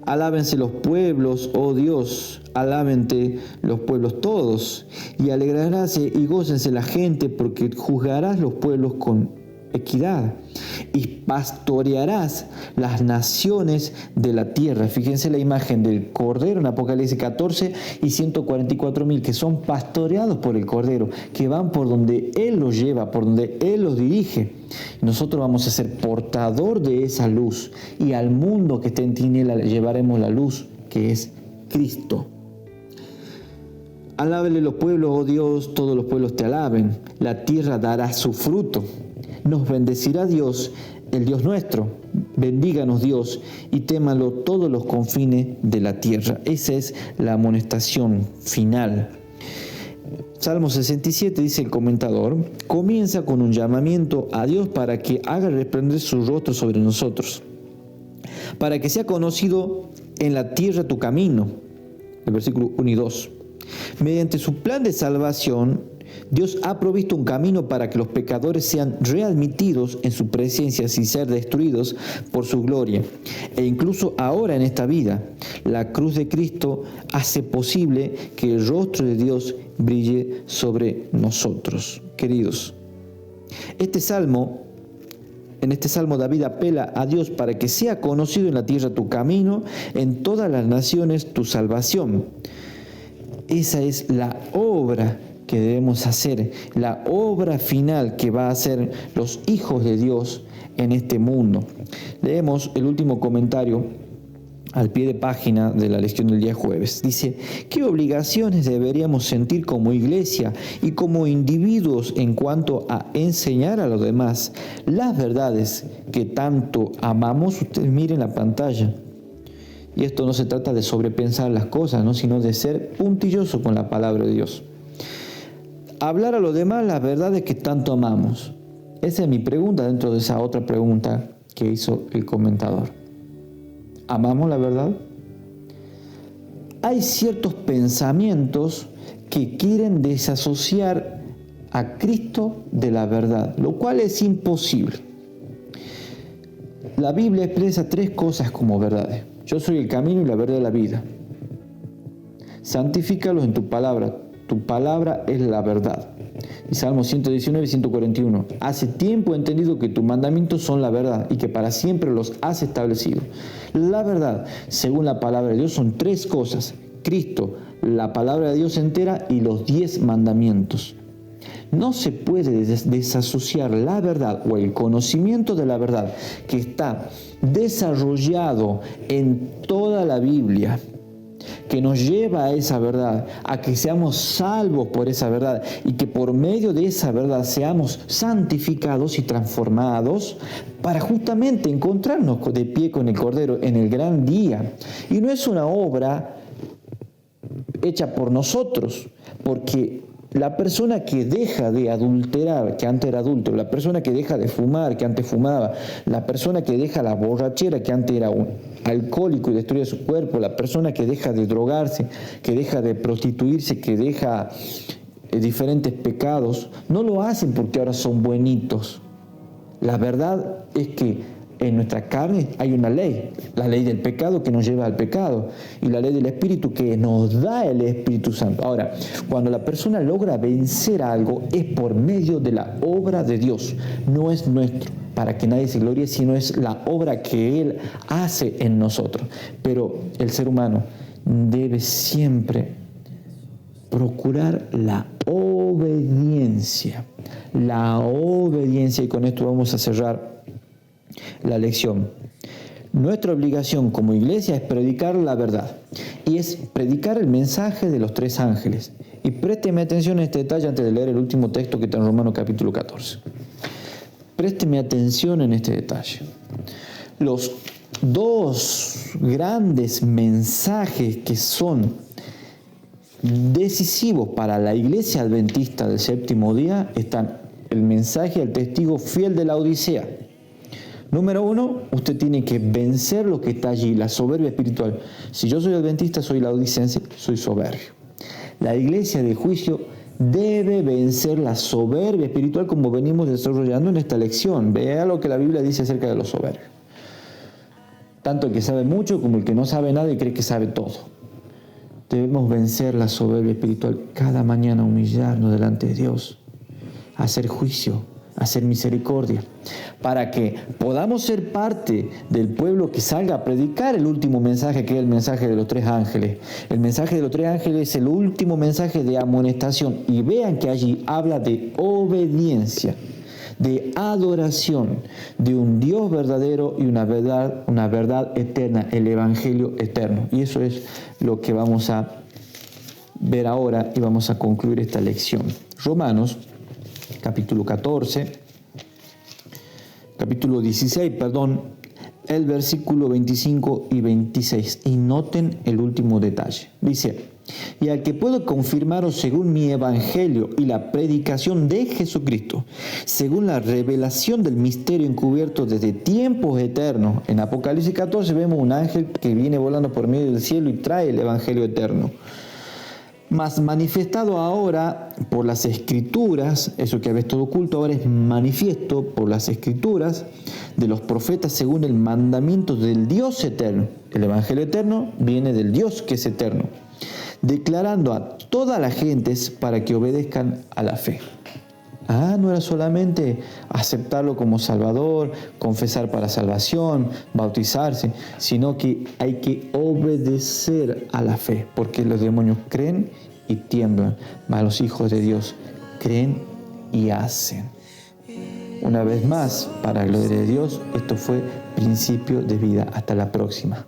Alábense los pueblos, oh Dios, alábente los pueblos todos, y alegraráse y gócense la gente, porque juzgarás los pueblos con equidad y pastorearás las naciones de la tierra. Fíjense la imagen del Cordero en Apocalipsis 14 y 144,000 que son pastoreados por el Cordero, que van por donde Él los lleva, por donde Él los dirige. Nosotros vamos a ser portador de esa luz, y al mundo que esté en tinieblas le llevaremos la luz, que es Cristo. Alábele los pueblos, oh Dios, todos los pueblos te alaben. La tierra dará su fruto. Nos bendecirá Dios, el Dios nuestro. Bendíganos Dios y témalo todos los confines de la tierra. Esa es la amonestación final. Salmo 67, dice el comentador, comienza con un llamamiento a Dios para que haga resplandecer su rostro sobre nosotros, para que sea conocido en la tierra tu camino. El versículo 1 y 2. Mediante su plan de salvación, Dios ha provisto un camino para que los pecadores sean readmitidos en su presencia sin ser destruidos por su gloria. E incluso ahora en esta vida, la cruz de Cristo hace posible que el rostro de Dios brille sobre nosotros. Queridos, en este salmo David apela a Dios para que sea conocido en la tierra tu camino, en todas las naciones tu salvación. Esa es la obra que debemos hacer, la obra final que va a hacer los hijos de Dios en este mundo. Leemos el último comentario al pie de página de la lección del día jueves. Dice: ¿qué obligaciones deberíamos sentir como iglesia y como individuos en cuanto a enseñar a los demás las verdades que tanto amamos? Ustedes miren la pantalla. Y esto no se trata de sobrepensar las cosas, ¿no?, sino de ser puntilloso con la palabra de Dios. Hablar a los demás las verdades que tanto amamos. Esa es mi pregunta dentro de esa otra pregunta que hizo el comentador. ¿Amamos la verdad? Hay ciertos pensamientos que quieren desasociar a Cristo de la verdad, lo cual es imposible. La Biblia expresa tres cosas como verdades. Yo soy el camino y la verdad y la vida. Santifícalos en tu palabra. Tu palabra es la verdad. Y Salmo 119 y 141. Hace tiempo he entendido que tus mandamientos son la verdad y que para siempre los has establecido. La verdad, según la palabra de Dios, son tres cosas: Cristo, la palabra de Dios entera y los 10 mandamientos. No se puede desasociar la verdad o el conocimiento de la verdad que está desarrollado en toda la Biblia, que nos lleva a esa verdad, a que seamos salvos por esa verdad y que por medio de esa verdad seamos santificados y transformados para justamente encontrarnos de pie con el Cordero en el gran día. Y no es una obra hecha por nosotros, porque la persona que deja de adulterar, que antes era adúltero, la persona que deja de fumar, que antes fumaba, la persona que deja la borrachera, que antes era un alcohólico y destruye su cuerpo, la persona que deja de drogarse, que deja de prostituirse, que deja diferentes pecados, no lo hacen porque ahora son buenitos. La verdad es que en nuestra carne hay una ley, la ley del pecado que nos lleva al pecado y la ley del Espíritu que nos da el Espíritu Santo. Ahora, cuando la persona logra vencer algo es por medio de la obra de Dios, no es nuestro, para que nadie se gloríe, sino es la obra que Él hace en nosotros. Pero el ser humano debe siempre procurar la obediencia, y con esto vamos a cerrar la lección. Nuestra obligación como iglesia es predicar la verdad y es predicar el mensaje de los tres ángeles. Y présteme atención a este detalle antes de leer el último texto que está en Romanos capítulo 14. Présteme atención en este detalle. Los dos grandes mensajes que son decisivos para la iglesia adventista del séptimo día están el mensaje al testigo fiel de la Odisea. Número 1, usted tiene que vencer lo que está allí, la soberbia espiritual. Si yo soy adventista, soy laodicense, soy soberbio. La iglesia de juicio debe vencer la soberbia espiritual como venimos desarrollando en esta lección. Vea lo que la Biblia dice acerca de los soberbios. Tanto el que sabe mucho como el que no sabe nada y cree que sabe todo. Debemos vencer la soberbia espiritual cada mañana, humillarnos delante de Dios, hacer juicio, hacer misericordia, para que podamos ser parte del pueblo que salga a predicar el último mensaje, que es el mensaje de los tres ángeles. El mensaje de los tres ángeles es el último mensaje de amonestación, y vean que allí habla de obediencia, de adoración, de un Dios verdadero y una verdad eterna, el Evangelio eterno. Y eso es lo que vamos a ver ahora y vamos a concluir esta lección. Romanos capítulo 16, el versículo 25 y 26. Y noten el último detalle. Dice: y al que puedo confirmaros según mi evangelio y la predicación de Jesucristo, según la revelación del misterio encubierto desde tiempos eternos. En Apocalipsis 14 vemos un ángel que viene volando por medio del cielo y trae el evangelio eterno. Mas manifestado ahora por las Escrituras, eso que había estado oculto ahora es manifiesto por las Escrituras de los profetas según el mandamiento del Dios eterno. El Evangelio eterno viene del Dios que es eterno, declarando a todas las gentes para que obedezcan a la fe. No era solamente aceptarlo como Salvador, confesar para salvación, bautizarse, sino que hay que obedecer a la fe, porque los demonios creen y tiemblan, mas los hijos de Dios creen y hacen. Una vez más, para la gloria de Dios, esto fue Principio de Vida. Hasta la próxima.